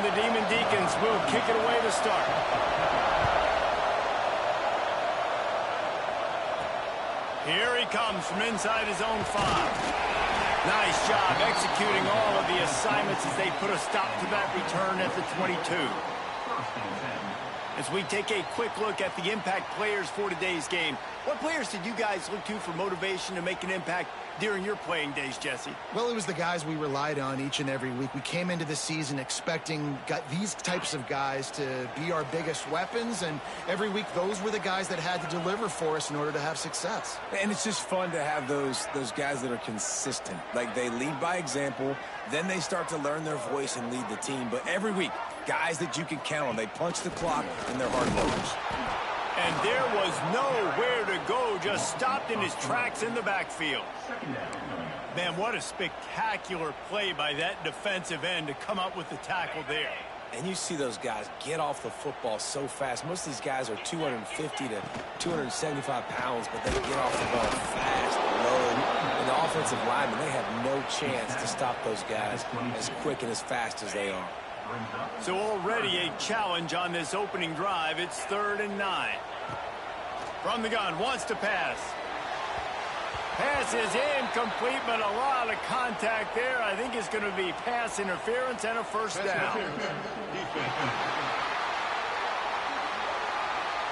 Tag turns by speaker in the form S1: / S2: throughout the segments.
S1: And the Demon Deacons will kick it away to start. Here he comes from inside his own 5. Nice job executing all of the assignments as they put a stop to that return at the 22. As we take a quick look at the impact players for today's game, what players did you guys look to for motivation to make an impact during your playing days, Jesse?
S2: Well, it was the guys we relied on each and every week. We came into the season expecting these types of guys to be our biggest weapons, and every week those were the guys that had to deliver for us in order to have success.
S3: And it's just fun to have those guys that are consistent. Like, they lead by example, then they start to learn their voice and lead the team. But every week, guys that you can count on. They punch the clock, and they're hard workers.
S1: And there was nowhere to go, just stopped in his tracks in the backfield. Man, what a spectacular play by that defensive end to come up with the tackle there.
S3: And you see those guys get off the football so fast. Most of these guys are 250 to 275 pounds, but they get off the ball fast, low. And the offensive linemen, they have no chance to stop those guys as quick and as fast as they are.
S1: So already a challenge on this opening drive. It's 3rd and 9. From the gun, wants to pass. Pass is incomplete, but a lot of contact there. I think it's going to be pass interference and a first down.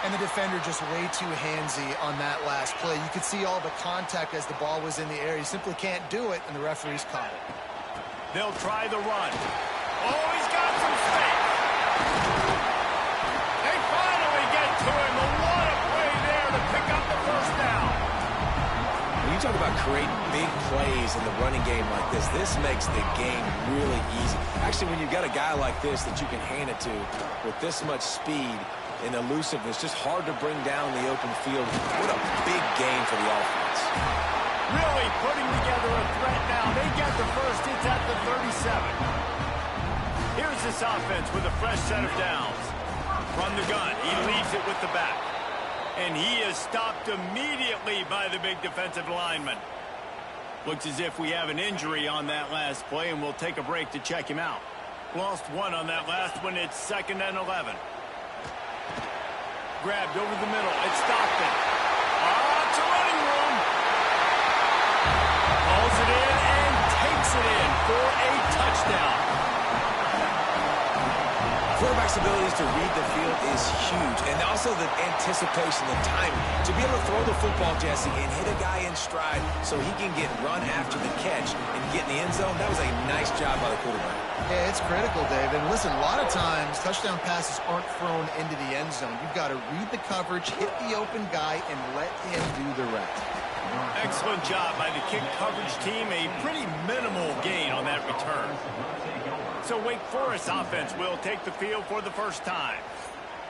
S2: And the defender just way too handsy on that last play. You could see all the contact as the ball was in the air. You simply can't do it, and the referee's caught it.
S1: They'll try the run. Oh, he's got some space. They finally get to him. What a play there to pick up the first down.
S3: When you talk about creating big plays in the running game like this makes the game really easy. Actually, when you've got a guy like this that you can hand it to with this much speed and elusiveness, just hard to bring down the open field. What a big game for the offense.
S1: Really putting together a threat now. They got the first. It's at the 37. Here's this offense with a fresh set of downs. From the gun, he leaves it with the back. And he is stopped immediately by the big defensive lineman. Looks as if we have an injury on that last play, and we'll take a break to check him out. Lost one on that last one. It's 2nd and 11. Grabbed over the middle. It's Stockton. It's a running room. Pulls it in and takes it in for a touchdown.
S3: Quarterback's abilities to read the field is huge, and also the anticipation, the timing. To be able to throw the football, Jesse, and hit a guy in stride so he can get run after the catch and get in the end zone, that was a nice job by the quarterback.
S2: Yeah, it's critical, David. And listen, a lot of times touchdown passes aren't thrown into the end zone. You've got to read the coverage, hit the open guy, and let him do the rest.
S1: Excellent job by the kick coverage team. A pretty minimal gain on that return. So Wake Forest offense will take the field for the first time.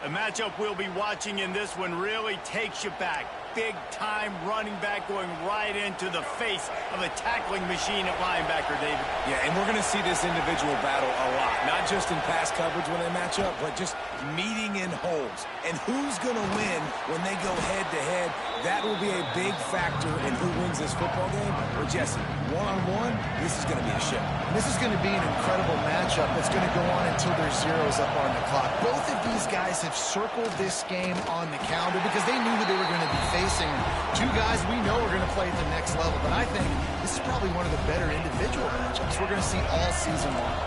S1: A matchup we'll be watching in this one really takes you back. Big-time running back going right into the face of a tackling machine at linebacker, David.
S3: Yeah, and we're going to see this individual battle a lot. Not just in pass coverage when they match up, but just meeting in holes. And who's going to win when they go head-to-head? That will be a big factor in who wins this football game. But, Jesse, one-on-one, this is going to be a show.
S2: This is going to be an incredible matchup that's going to go on until there's zeros up on the clock. Both of these guys have circled this game on the calendar because they knew who they were going to be facing. Two guys we know are going to play at the next level, but I think this is probably one of the better individual matchups we're going to see all season long.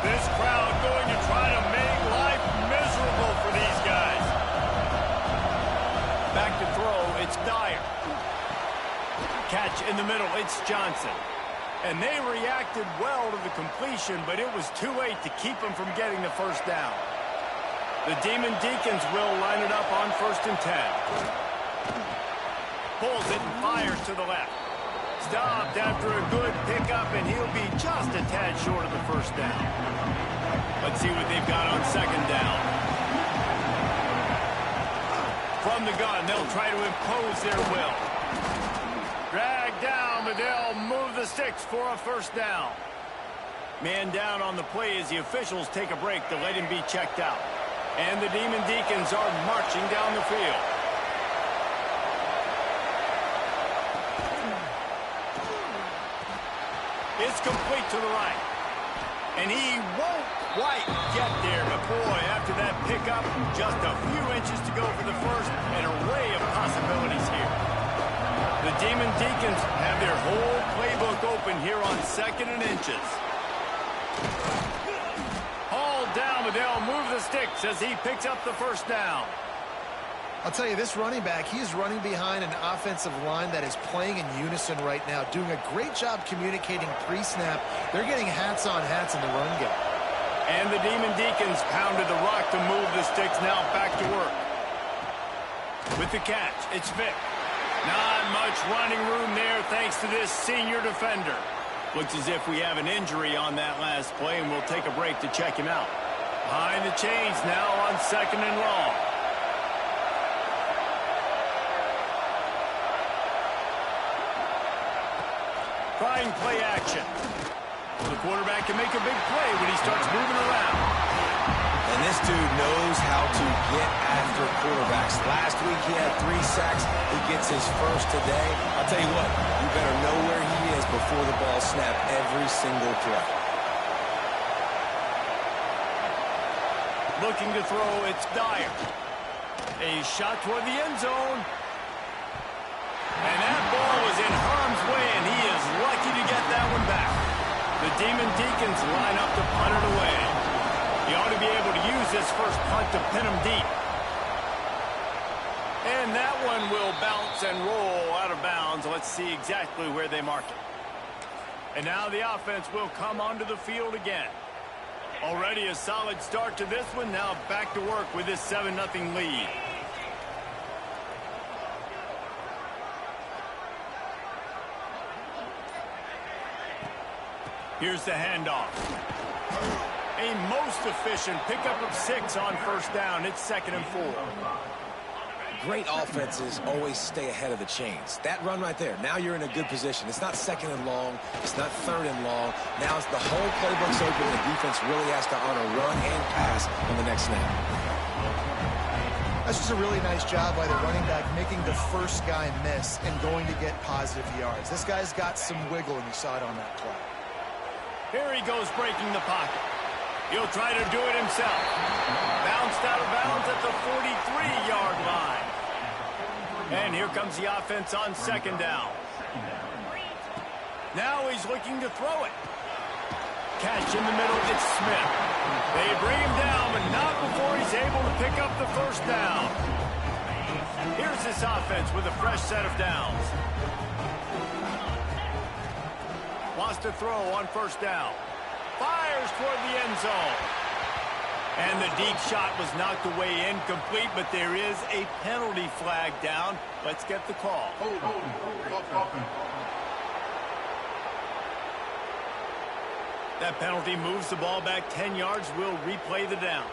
S1: This crowd going to try to make life miserable for these guys. Back to throw, it's Dyer. Catch in the middle, it's Johnson. And they reacted well to the completion, but it was too late to keep them from getting the first down. The Demon Deacons will line it up on 1st and 10. Pulls it and fires to the left. Stopped after a good pickup, and he'll be just a tad short of the first down. Let's see what they've got on 2nd down. From the gun, they'll try to impose their will. Dragged down, but they'll move the sticks for a first down. Man down on the play as the officials take a break to let him be checked out. And the Demon Deacons are marching down the field. It's complete to the right. And he won't quite get there, but boy, after that pickup, just a few inches to go for the first. An array of possibilities here. The Demon Deacons have their whole playbook open here on 2nd and inches. Hauled down, but they'll move the sticks as he picks up the first down.
S2: I'll tell you, this running back, he's running behind an offensive line that is playing in unison right now, doing a great job communicating pre-snap. They're getting hats on hats in the run game.
S1: And the Demon Deacons pounded the rock to move the sticks. Now back to work. With the catch, it's Vick. Not much running room there thanks to this senior defender. Looks as if we have an injury on that last play, and we'll take a break to check him out. Behind the chains now on 2nd and long. Trying play action. The quarterback can make a big play when he starts moving around.
S3: And this dude knows how to get after quarterbacks. Last week he had 3 sacks. He gets his first today. I'll tell you what, you better know where he is before the ball snapped every single play.
S1: Looking to throw, it's Dyer. A shot toward the end zone. And that ball was in harm's way, and he is lucky to get that one back. The Demon Deacons line up to punt it away. He ought to be able to use this first punt to pin him deep. And that one will bounce and roll out of bounds. Let's see exactly where they mark it. And now the offense will come onto the field again. Already a solid start to this one. Now back to work with this 7-0 lead. Here's the handoff. A most efficient pickup of 6 on first down. It's 2nd and 4.
S3: Great offenses always stay ahead of the chains. That run right there, now you're in a good position. It's not 2nd and long. It's not 3rd and long. Now it's the whole playbook's open. The defense really has to honor run and pass on the next snap.
S2: That's just a really nice job by the running back, making the first guy miss and going to get positive yards. This guy's got some wiggle, and you saw it on that play.
S1: Here he goes breaking the pocket. He'll try to do it himself. Bounced out of bounds at the 43-yard line. And here comes the offense on 2nd down. Now he's looking to throw it. Catch in the middle, it's Smith. They bring him down, but not before he's able to pick up the first down. Here's this offense with a fresh set of downs. Wants to throw on first down. Fires toward the end zone. And the deep shot was knocked away incomplete, but there is a penalty flag down. Let's get the call. That penalty moves the ball back 10 yards. We'll replay the down.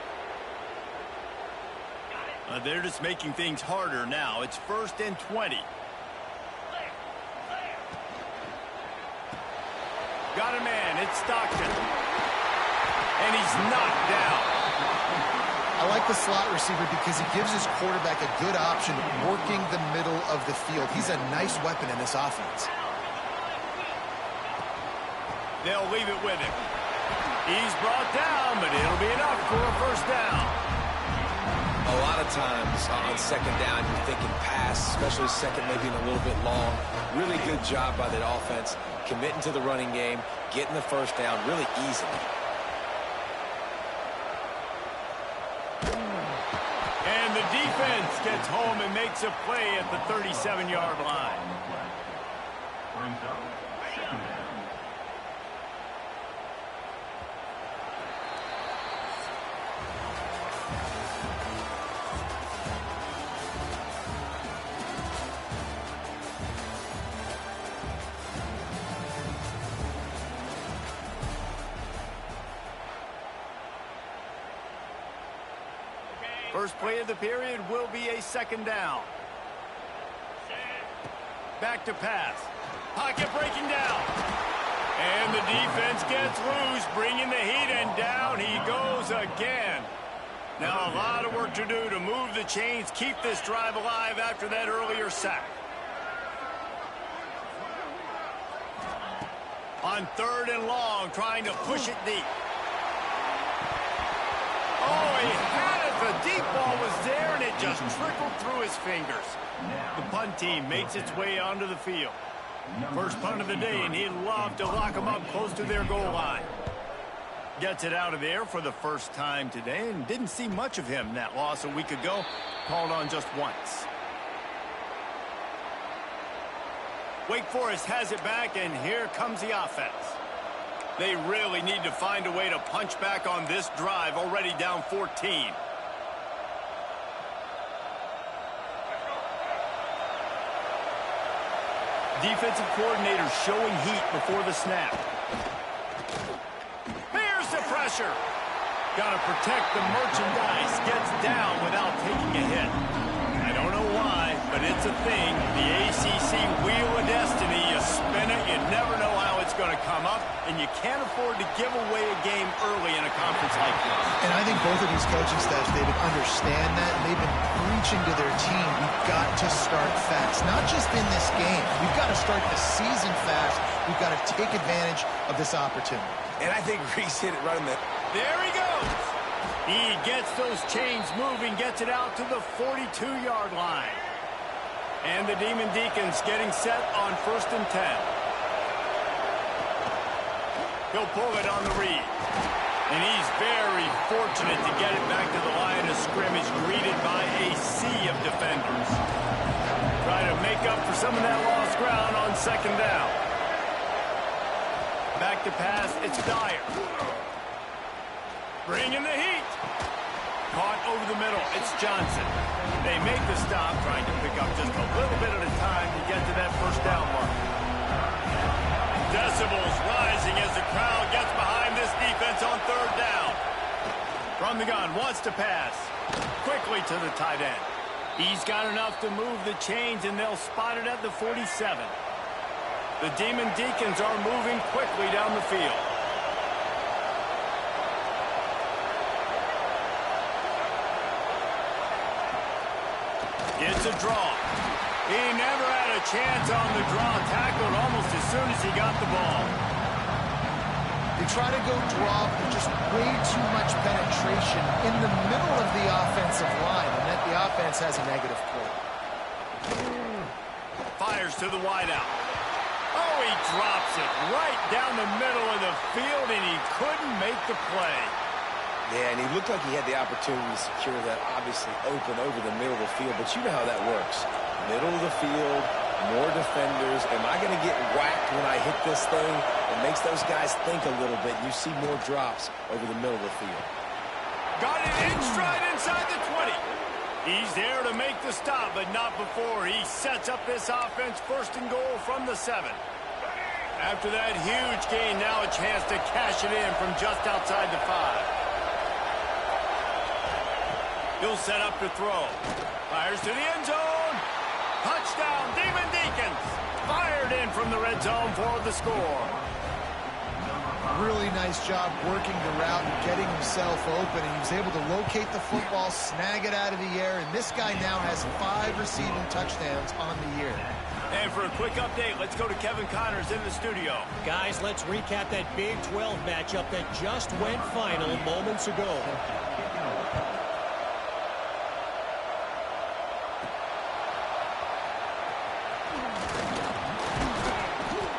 S1: They're just making things harder now. It's 1st and 20. Got a man, it's Stockton. And he's knocked down.
S2: I like the slot receiver because he gives his quarterback a good option working the middle of the field. He's a nice weapon in this offense.
S1: They'll leave it with him. He's brought down, but it'll be enough for a first down.
S3: A lot of times on 2nd down, you're thinking pass, especially 2nd, maybe a little bit long. Really good job by that offense, committing to the running game, getting the first down really easily.
S1: And the defense gets home and makes a play at the 37-yard line. First play of the period will be a 2nd down. Back to pass. Pocket breaking down. And the defense gets loose, bringing the heat, and down he goes again. Now a lot of work to do to move the chains, keep this drive alive after that earlier sack. On 3rd and long, trying to push it deep. just trickled through his fingers. The punt team makes its way onto the field. First punt of the day, and he'd love to lock them up close to their goal line. Gets it out of there for the first time today, and didn't see much of him that loss a week ago. Called on just once. Wake Forest has it back, and here comes the offense. They really need to find a way to punch back on this drive, already down 14. Defensive coordinator showing heat before the snap. Here's the pressure. Got to protect the merchandise. Gets down without taking a hit. I don't know why, but it's a thing. The ACC Wheel of Destiny. You spin it, you never know how it's going to come up, and you can't afford to give away a game early in a conference like this.
S2: And I think both of these coaching staffs, David, understand that, and they've been preaching to their team, we've got to start fast. Not just in this game. We've got to start the season fast. We've got to take advantage of this opportunity.
S3: And I think Reese hit it right in the...
S1: There he goes. He gets those chains moving, gets it out to the 42-yard line. And the Demon Deacons getting set on 1st and 10. He'll pull it on the read. And he's very fortunate to get it back to the line of scrimmage, greeted by a sea of defenders. Try to make up for some of that lost ground on 2nd down. Back to pass, it's Dyer. Bringing the heat. Caught over the middle, it's Johnson. They make the stop, trying to pick up just a little bit at a time to get to that 1st down mark. Decibels rising as the crowd gets behind this defense on 3rd down. From the gun, wants to pass. Quickly to the tight end. He's got enough to move the chains, and they'll spot it at the 47. The Demon Deacons are moving quickly down the field. It's a draw. He never had a chance on the draw. Tackled almost as soon as he got the ball.
S2: They try to go draw, but just way too much penetration in the middle of the offensive line, and that the offense has a negative play.
S1: Fires to the wideout. Oh, he drops it right down the middle of the field, and he couldn't make the play.
S3: Yeah, and he looked like he had the opportunity to secure that, obviously open over the middle of the field, but you know how that works. Middle of the field, more defenders. Am I going to get whacked when I hit this thing? It makes those guys think a little bit. You see more drops over the middle of the field.
S1: Got it in stride inside the 20. He's there to make the stop, but not before he sets up this offense 1st and goal from the 7. After that huge gain, now a chance to cash it in from just outside the 5. He'll set up to throw. Fires to the end zone. Touchdown, Demon Deacons. Fired in from the red zone for the score.
S2: Really nice job working the route and getting himself open. And he was able to locate the football, snag it out of the air, and this guy now has 5 receiving touchdowns on the year.
S1: And for a quick update, let's go to Kevin Connors in the studio.
S4: Guys, let's recap that Big 12 matchup that just went final moments ago.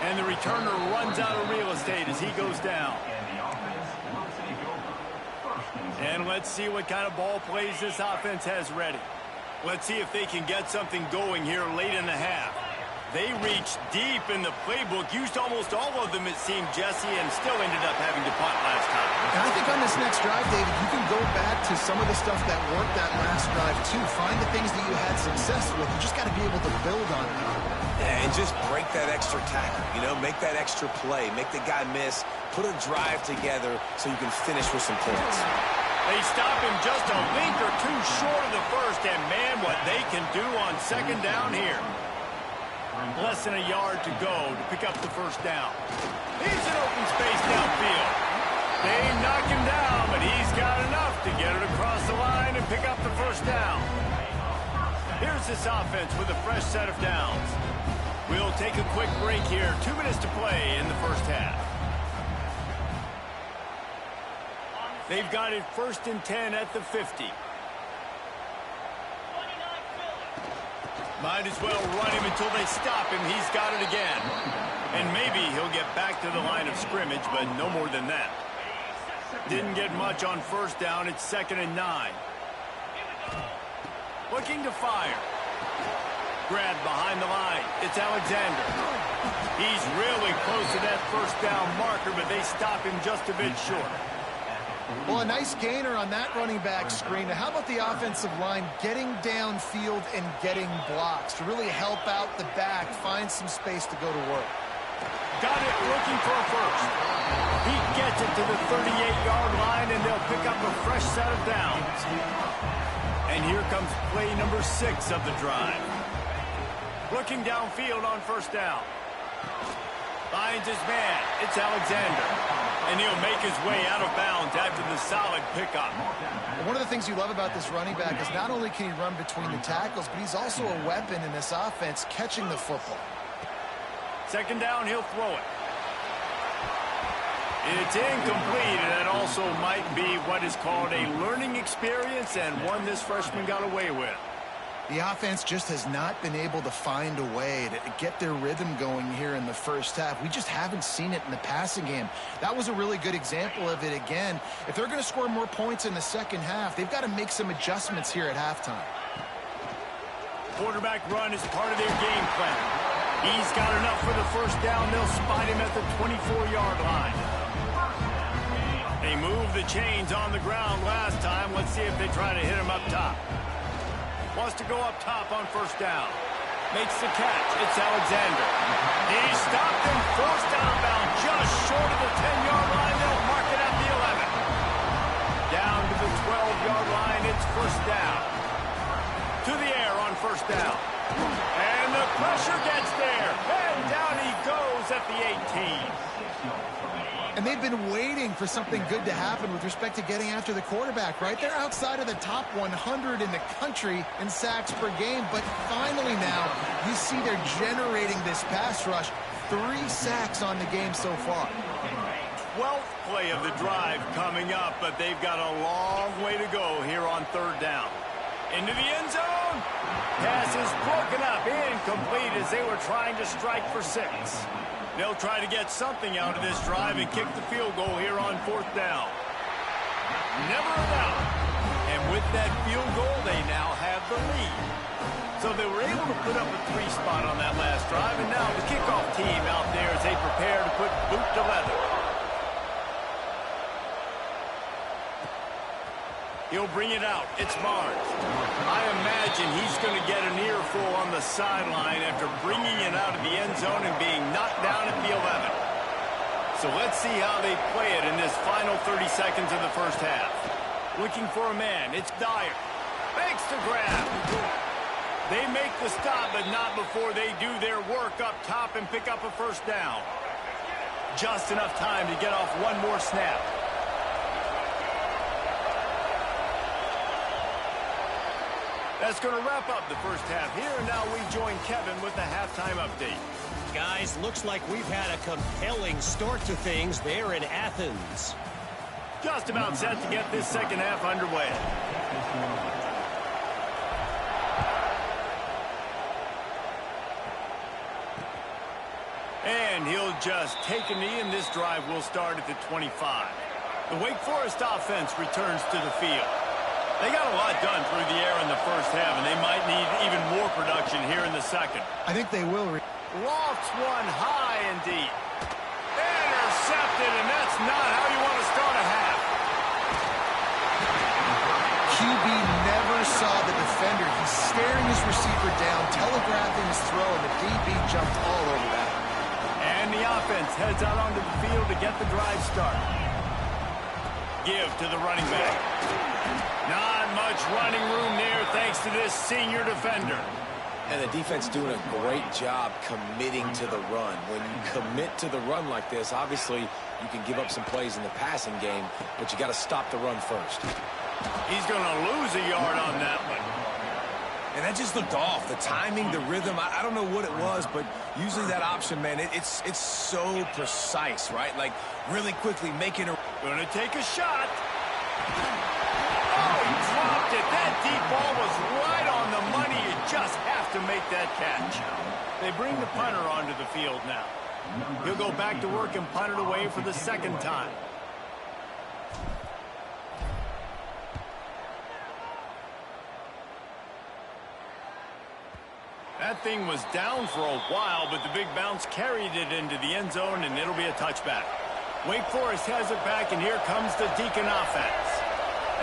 S1: And the returner runs out of real estate as he goes down. And let's see what kind of ball plays this offense has ready. Let's see if they can get something going here late in the half. They reached deep in the playbook, used almost all of them, it seemed, Jesse, and still ended up having to punt last time.
S2: And I think on this next drive, David, you can go back to some of the stuff that worked that last drive, too. Find the things that you had success with. You just got to be able to build on it.
S3: Yeah, and just break that extra tackle, you know, make that extra play, make the guy miss, put a drive together so you can finish with some points.
S1: They stop him just a link or two short of the first, and man, what they can do on 2nd down here. Less than a yard to go to pick up the 1st down. He's in open space downfield. They knock him down, but he's got enough to get it across the line and pick up the 1st down. Here's this offense with a fresh set of downs. We'll take a quick break here. 2 minutes to play in the 1st half. They've got it 1st and 10 at the 50. Might as well run him until they stop him. He's got it again. And maybe he'll get back to the line of scrimmage, but no more than that. Didn't get much on first down. It's 2nd and 9. Looking to fire. Grabbed behind the line. It's Alexander. He's really close to that first down marker, but they stop him just a bit short.
S2: Well, a nice gainer on that running back screen. Now, how about the offensive line getting downfield and getting blocks to really help out the back, find some space to go to work?
S1: Got it, looking for a first. He gets it to the 38-yard line, and they'll pick up a fresh set of downs. And here comes play number 6 of the drive. Looking downfield on first down. Finds his man. It's Alexander. And he'll make his way out of bounds after the solid pickup.
S2: One of the things you love about this running back is not only can he run between the tackles, but he's also a weapon in this offense catching the football.
S1: 2nd down, he'll throw it. It's incomplete, and that also might be what is called a learning experience and one this freshman got away with.
S2: The offense just has not been able to find a way to get their rhythm going here in the first half. We just haven't seen it in the passing game. That was a really good example of it again. If they're going to score more points in the second half, they've got to make some adjustments here at halftime.
S1: Quarterback run is part of their game plan. He's got enough for the first down. They'll spot him at the 24-yard line. They moved the chains on the ground last time. Let's see if they try to hit him up top. Wants to go up top on first down. Makes the catch. It's Alexander. He stopped and forced out of bounds just short of the 10-yard line. They'll mark it at the 11. Down to the 12-yard line. It's first down. To the air on first down. And the pressure gets there. And down he goes at the 18.
S2: And they've been waiting for something good to happen with respect to getting after the quarterback, right? They're outside of the top 100 in the country in sacks per game, but finally now you see they're generating this pass rush. 3 sacks on the game so far.
S1: 12th play of the drive coming up, but they've got a long way to go here on 3rd down. Into the end zone. Pass is broken up, incomplete as they were trying to strike for 6. They'll try to get something out of this drive and kick the field goal here on 4th down. Never a doubt. And with that field goal, they now have the lead. So they were able to put up a 3 spot on that last drive, and now the kickoff team out there as they prepare to put boot to leather. He'll bring it out. It's Barnes. I imagine he's going to get an earful on the sideline after bringing it out of the end zone and being knocked down at the 11. So let's see how they play it in this final 30 seconds of the first half. Looking for a man. It's Dyer. Makes the grab. They make the stop, but not before they do their work up top and pick up a first down. Just enough time to get off one more snap. That's going to wrap up the first half here, and now we join Kevin with the halftime update.
S4: Guys, looks like we've had a compelling start to things there in Athens.
S1: Just about set to get this second half underway. And he'll just take a knee, and this drive will start at the 25. The Wake Forest offense returns to the field. They got a lot done through the air in the first half, and they might need even more production here in the second.
S2: I think they will.
S1: Lofts one high and deep. Intercepted, and that's not how you want to start a half.
S2: QB never saw the defender. He's staring his receiver down, telegraphing his throw, and the DB jumped all over that.
S1: And the offense heads out onto the field to get the drive started. Give to the running back. Not much running room there thanks to this senior defender.
S3: And the defense doing a great job committing to the run. When you commit to the run like this, obviously you can give up some plays in the passing game, but you got to stop the run first.
S1: He's going to lose a yard on that one.
S5: And that just looked off. The timing, the rhythm, I don't know what it was, but usually that option, man, it's so precise, right? Like really quickly making a...
S1: Going to take a shot. Oh, he dropped it. That deep ball was right on the money. You just have enough to make that catch. They bring the punter onto the field now. He'll go back to work and punt it away for the second time. That thing was down for a while, but the big bounce carried it into the end zone, and it'll be a touchback. Wake Forest has it back, and here comes the Deacon offense.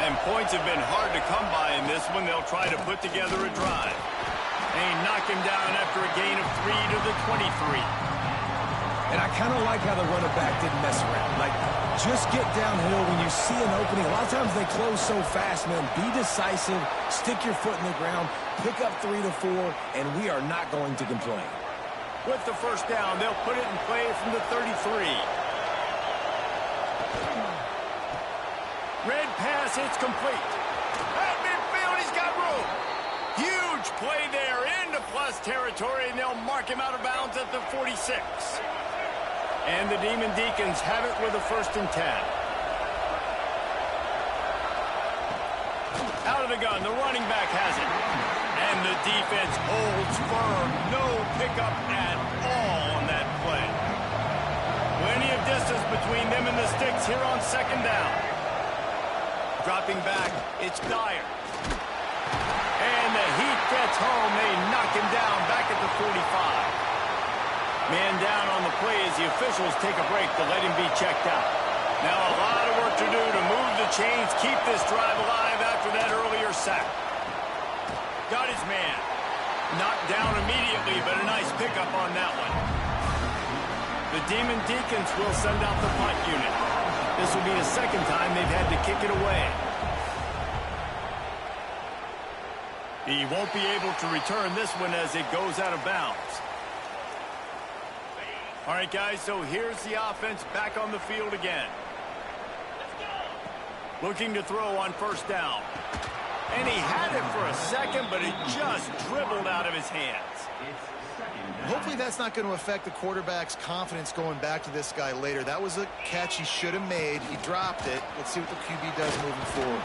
S1: And points have been hard to come by in this one. They'll try to put together a drive. They knock him down after a gain of 3 to the 23.
S5: And I kind of like how the running back didn't mess around. Like, just get downhill when you see an opening. A lot of times they close so fast, man. Be decisive, stick your foot in the ground, pick up 3 to 4, and we are not going to complain.
S1: With the first down, they'll put it in play from the 33. Red pass, it's complete. At midfield, he's got room. Huge play there into plus territory, and they'll mark him out of bounds at the 46. And the Demon Deacons have it with a 1st and 10. Out of the gun, the running back has it. And the defense holds firm. No pickup at all on that play. Plenty of distance between them and the sticks here on 2nd down. Dropping back, it's Dyer. And the heat gets home. They knock him down back at the 45. Man down on the play as the officials take a break to let him be checked out. Now a lot of work to do to move the chains, keep this drive alive after that earlier sack. Got his man. Knocked down immediately, but a nice pickup on that one. The Demon Deacons will send out the punt unit. This will be the 2nd time they've had to kick it away. He won't be able to return this one as it goes out of bounds. All right, guys, so here's the offense back on the field again. Looking to throw on 1st down. And he had it for a second, but it just dribbled out of his hands.
S2: Hopefully that's not going to affect the quarterback's confidence going back to this guy later. That was a catch he should have made. He dropped it. Let's see what the QB does moving forward.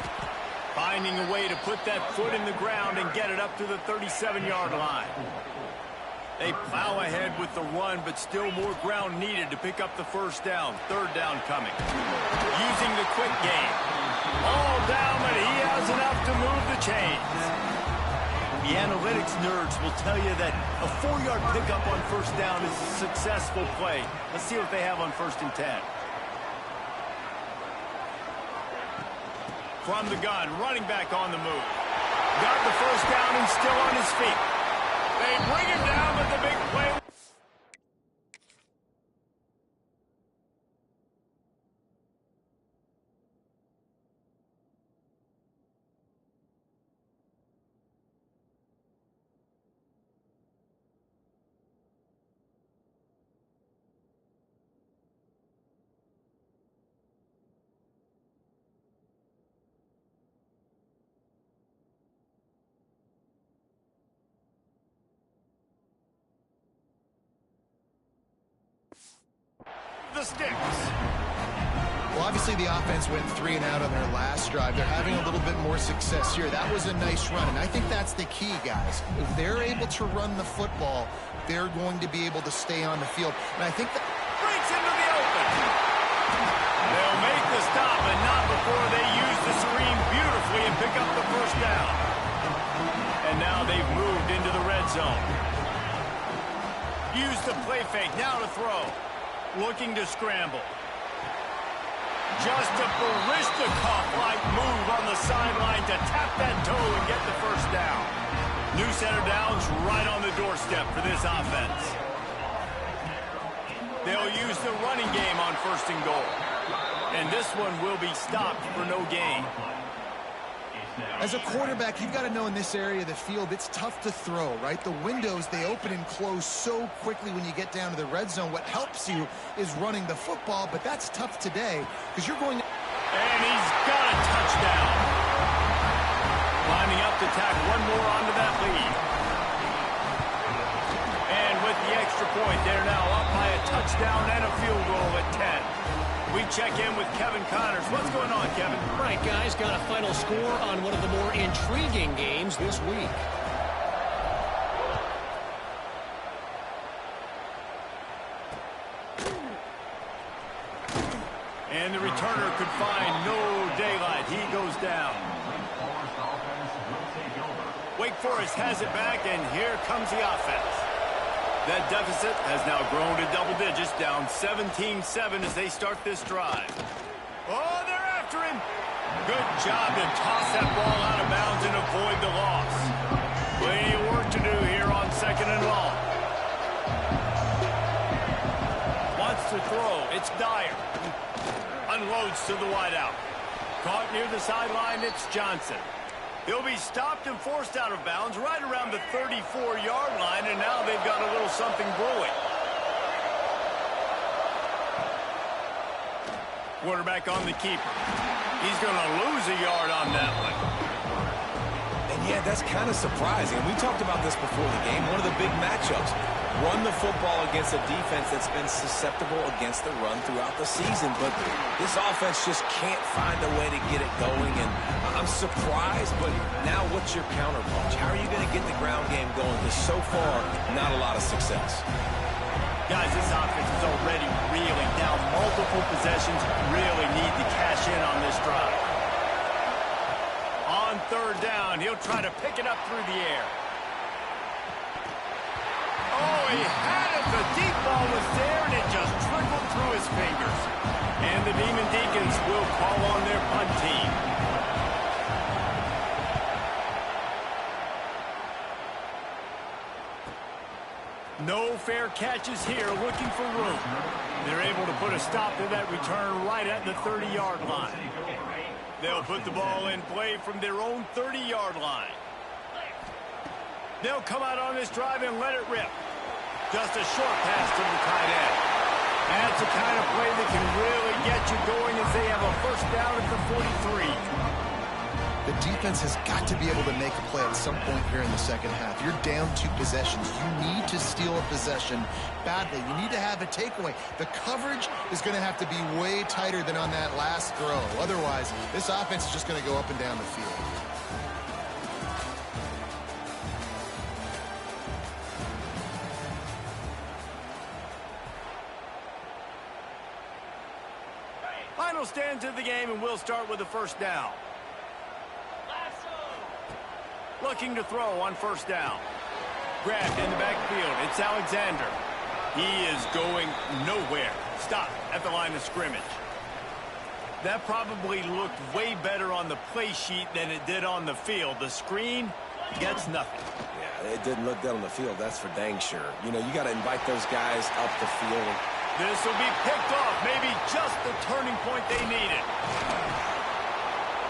S1: Finding a way to put that foot in the ground and get it up to the 37-yard line. They plow ahead with the run, but still more ground needed to pick up the 1st down. 3rd down coming. Using the quick game. All down, but he has enough to move the chains. The analytics nerds will tell you that a 4-yard pickup on 1st down is a successful play. Let's see what they have on 1st and 10. From the gun, running back on the move. Got the 1st down and still on his feet. They bring him down with the big play. The sticks.
S2: Well, obviously the offense went 3 and out on their last drive. They're having a little bit more success here. That was a nice run, and I think that's the key, guys. If they're able to run the football, they're going to be able to stay on the field. And I think that
S1: Breaks into the open. They'll make the stop, but not before they use the Serene beautifully and pick up the 1st down. And now they've moved into the red zone. Use the play fake, now to throw. Looking to scramble. Just a Barishnikov-like move on the sideline to tap that toe and get the 1st down. New set of downs right on the doorstep for this offense. They'll use the running game on 1st and goal. And this one will be stopped for no gain.
S2: as a quarterback, you've got to know in this area of the field, it's tough to throw, right? The windows, they open and close so quickly when you get down to the red zone. What helps you is running the football, but that's tough today because you're going...
S1: And he's got a touchdown. Lining up to tack one more onto that lead. And with the extra point, they're now up by a touchdown and a field goal at 10. We check in with Kevin Connors. What's going on, Kevin?
S4: Right, guys, got a final score on one of the more intriguing games this week.
S1: find no daylight. He goes down. Wake Forest has it back, and here comes the offense. That deficit has now grown to double digits, down 17-7 as they start this drive. Oh, they're after him. Good job to toss that ball out of bounds and avoid the loss. Plenty of work to do here on 2nd and long. Wants to throw. It's Dyer. Unloads to the wideout. Caught near the sideline, it's Johnson. He'll be stopped and forced out of bounds right around the 34-yard line, and now they've got a little something brewing. Quarterback on the keeper. He's going to lose a yard on that one.
S5: And yeah, that's kind of surprising. We talked about this before the game. One of the big matchups. Run the football against a defense that's been susceptible against the run throughout the season. But this offense just can't find a way to get it going. And I'm surprised, but now what's your counterpunch? How are you going to get the ground game going? Because so far, not a lot of success.
S1: Guys, this offense is already reeling down multiple possessions. Really need to cash in on this drive. On 3rd down, he'll try to pick it up through the air. Oh, he had it. The deep ball was there, and it just trickled through his fingers. And the Demon Deacons will call on their punt team. No fair catches here, looking for room. They're able to put a stop to that return right at the 30-yard line. They'll put the ball in play from their own 30-yard line. They'll come out on this drive and let it rip. Just a short pass to the tight end. That's the kind of play that can really get you going as they have a first down at the 43.
S2: The defense has got to be able to make a play at some point here in the second half. You're down 2 possessions. You need to steal a possession badly. You need to have a takeaway. The coverage is going to have to be way tighter than on that last throw. Otherwise, this offense is just going to go up and down the field.
S1: Final stands of the game, and we'll start with the first down. Looking to throw on 1st down. Grabbed in the backfield. It's Alexander. He is going nowhere. Stop at the line of scrimmage. That probably looked way better on the play sheet than it did on the field. The screen gets nothing.
S3: Yeah, it didn't look good on the field, that's for dang sure. You know, you got to invite those guys up the field.
S1: This will be picked off. Maybe just the turning point they needed.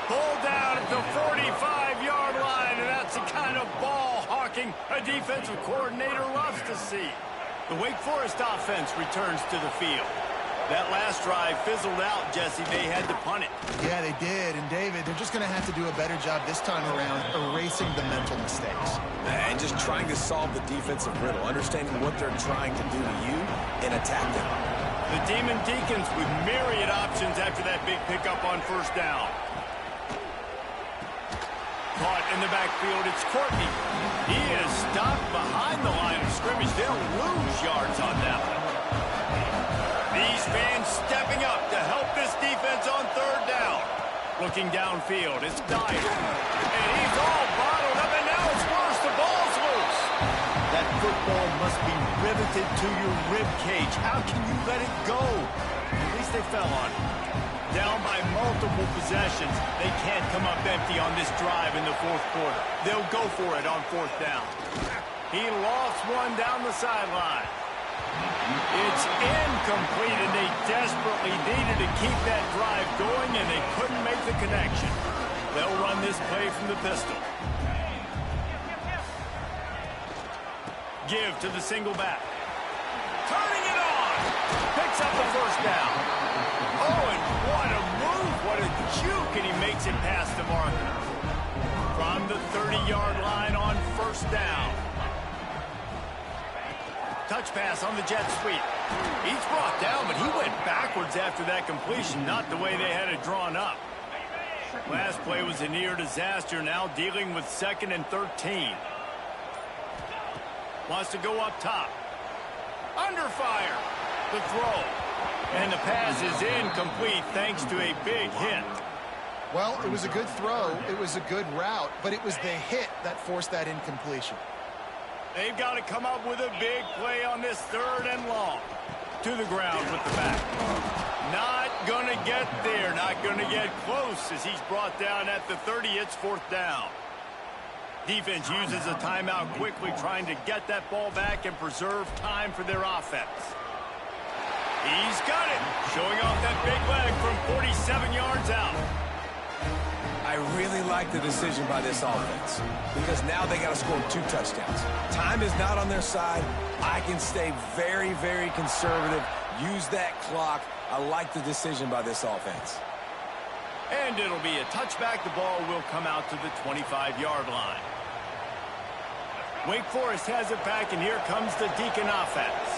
S1: Pulled down at the 45-yard line, and that's the kind of ball hawking a defensive coordinator loves to see. The Wake Forest offense returns to the field. That last drive fizzled out, Jesse. They had to punt it.
S2: Yeah, they did. And, David, they're just going to have to do a better job this time around erasing the mental mistakes.
S3: And just trying to solve the defensive riddle, understanding what they're trying to do to you and attack them.
S1: The Demon Deacons with myriad options after that big pickup on 1st down. Caught in the backfield, it's Courtney. He is stopped behind the line of scrimmage. They'll lose yards on that one. These fans stepping up to help this defense on 3rd down. Looking downfield, it's Dyer. And he's all bottled up, and now it's worse. The ball's loose. That football must be riveted to your rib cage. How can you let it go? At least they fell on it. Down by multiple possessions. They can't come up empty on this drive in the 4th quarter. They'll go for it on 4th down. He lost one down the sideline. It's incomplete, and they desperately needed to keep that drive going, and they couldn't make the connection. They'll run this play from the pistol. Give to the single back. Turning it on. Picks up the 1st down. Oh, and what a move. What a juke, and he makes it past the marker. From the 30-yard line on 1st down. Touch pass on the jet sweep. He's brought down, but he went backwards after that completion, not the way they had it drawn up. Last play was a near disaster, now dealing with 2nd and 13. Wants to go up top. Under fire. The throw. And the pass is incomplete thanks to a big hit.
S2: Well, it was a good throw. It was a good route, but it was the hit that forced that incompletion.
S1: They've got to come up with a big play on this 3rd and long. To the ground with the back. Not going to get there. Not going to get close as he's brought down at the 30. It's 4th down. Defense uses a timeout quickly, trying to get that ball back and preserve time for their offense. He's got it. Showing off that big leg from 47 yards out.
S5: I really like the decision by this offense because now they got to score 2 touchdowns. Time is not on their side. I can stay very, very conservative, use that clock. I like the decision by this offense.
S1: And it'll be a touchback. The ball will come out to the 25-yard line. Wake Forest has it back, and here comes the Deacon offense.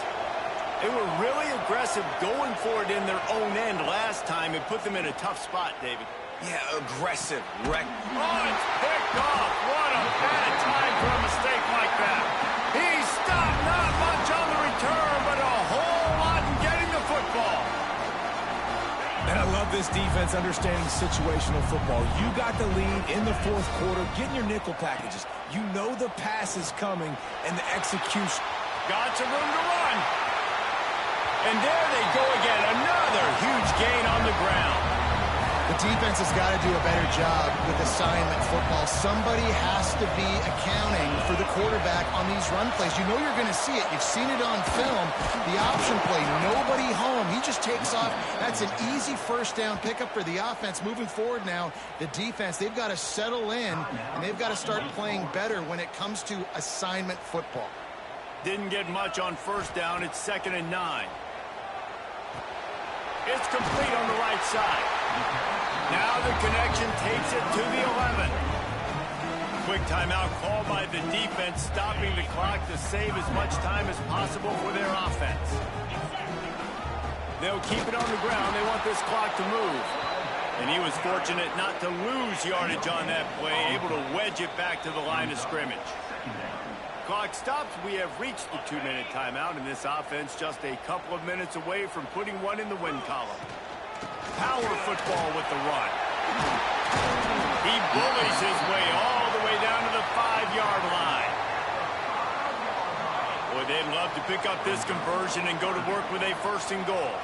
S1: They were really aggressive going for it in their own end last time. It put them in a tough spot, David.
S5: Yeah, aggressive.
S1: Oh, it's picked off. What a bad time for a mistake like that. He stopped, not much on the return, but a whole lot in getting the football.
S5: And I love this defense understanding situational football. You got the lead in the 4th quarter, getting your nickel packages. You know the pass is coming, and the execution.
S1: Got some room to run. And there they go again. Another huge gain on the ground.
S2: The defense has got to do a better job with assignment football. Somebody has to be accounting for the quarterback on these run plays. You know you're going to see it. You've seen it on film. The option play, nobody home. He just takes off. That's an easy 1st down pickup for the offense. Moving forward now, the defense, they've got to settle in, and they've got to start playing better when it comes to assignment football.
S1: Didn't get much on 1st down. It's 2nd and 9. It's complete on the right side. Now the connection takes it to the 11. Quick timeout called by the defense, stopping the clock to save as much time as possible for their offense. They'll keep it on the ground. They want this clock to move. And he was fortunate not to lose yardage on that play, able to wedge it back to the line of scrimmage. Clock stops. We have reached the 2-minute timeout, and this offense just a couple of minutes away from putting one in the win column. Power football with the run. He bullies his way all the way down to the 5-yard line. Boy, they'd love to pick up this conversion and go to work with a 1st and goal.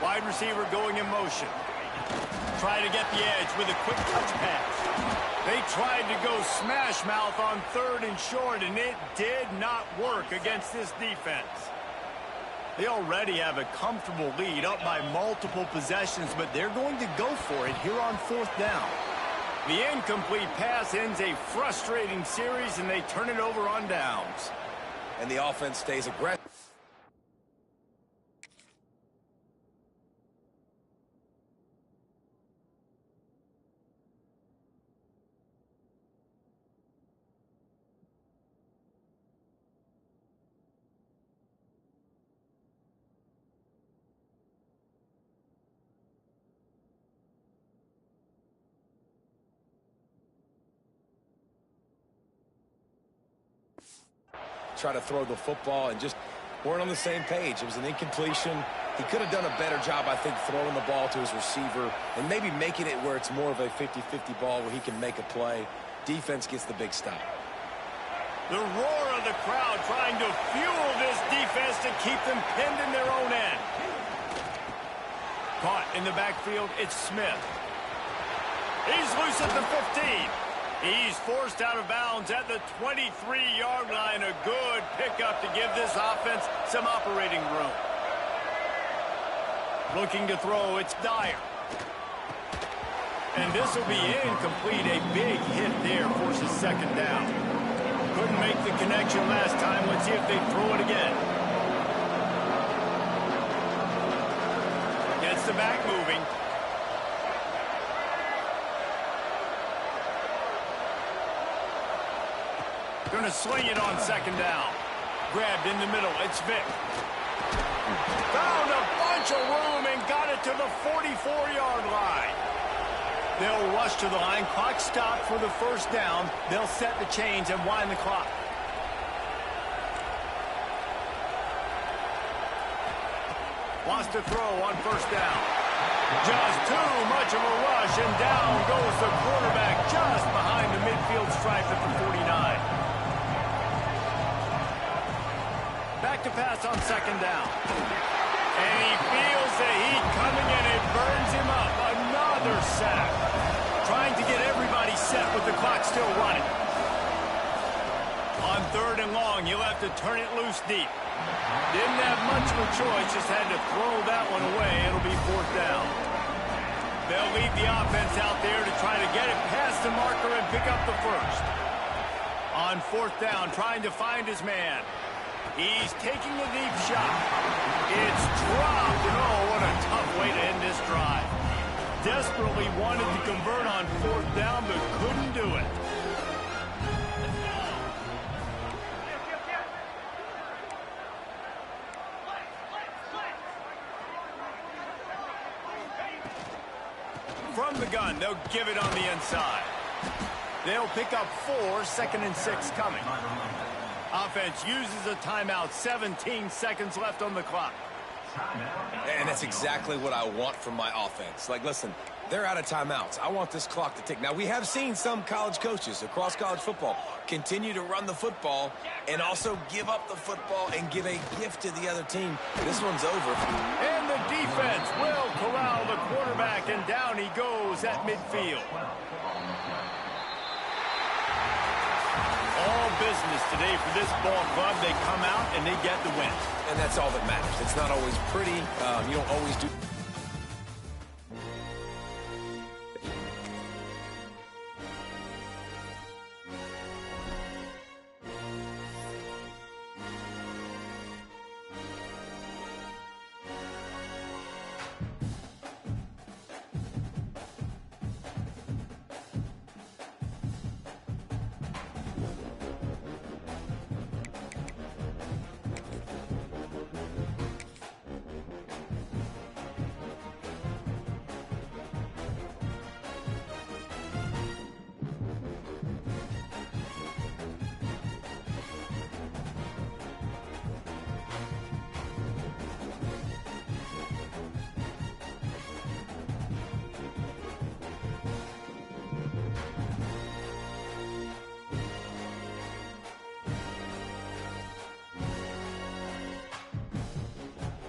S1: Wide receiver going in motion. Try to get the edge with a quick touch pass. They tried to go smash mouth on 3rd and short, and it did not work against this defense. They already have a comfortable lead, up by multiple possessions, but they're going to go for it here on 4th down. The incomplete pass ends a frustrating series, and they turn it over on downs.
S5: And the offense stays aggressive. Try to throw the football and just weren't on the same page. It was an incompletion. He could have done a better job, I think, throwing the ball to his receiver and maybe making it where it's more of a 50-50 ball where he can make a play. Defense gets the big stop.
S1: The roar of the crowd trying to fuel this defense to keep them pinned in their own end. Caught in the backfield, it's Smith. He's loose at the 15. He's forced out of bounds at the 23-yard line. A good pickup to give this offense some operating room. Looking to throw, it's Dyer. And this will be incomplete. A big hit there forces 2nd down. Couldn't make the connection last time. Let's see if they throw it again. Gets the back moving. Going to sling it on 2nd down. Grabbed in the middle. It's Vick. Found a bunch of room and got it to the 44-yard line. They'll rush to the line. Clock stopped for the 1st down. They'll set the chains and wind the clock. Wants to throw on first down. Just too much of a rush, and down goes the quarterback just behind the midfield stripe at the 49. Back to pass on second down. And he feels the heat coming, and it burns him up. Another sack. Trying to get everybody set with the clock still running. On third and long, he'll have to turn it loose deep. Didn't have much of a choice, just had to throw that one away. It'll be fourth down. They'll leave the offense out there to try to get it past the marker and pick up the first. On fourth down, trying to find his man. He's taking a deep shot. It's dropped, and oh, what a tough way to end this drive. Desperately wanted to convert on fourth down, but couldn't do it. From the gun, they'll give it on the inside. They'll pick up 4, 2nd and 6 coming. Offense uses a timeout, 17 seconds left on the clock.
S3: And that's exactly what I want from my offense. Like, listen, they're out of timeouts. I want this clock to tick. Now, we have seen some college coaches across college football continue to run the football and also give up the football and give a gift to the other team. This one's over.
S1: And the defense will corral the quarterback, and down he goes at midfield. All business today for this ball club. They come out and they get the win.
S3: And that's all that matters. It's not always pretty. You don't always do...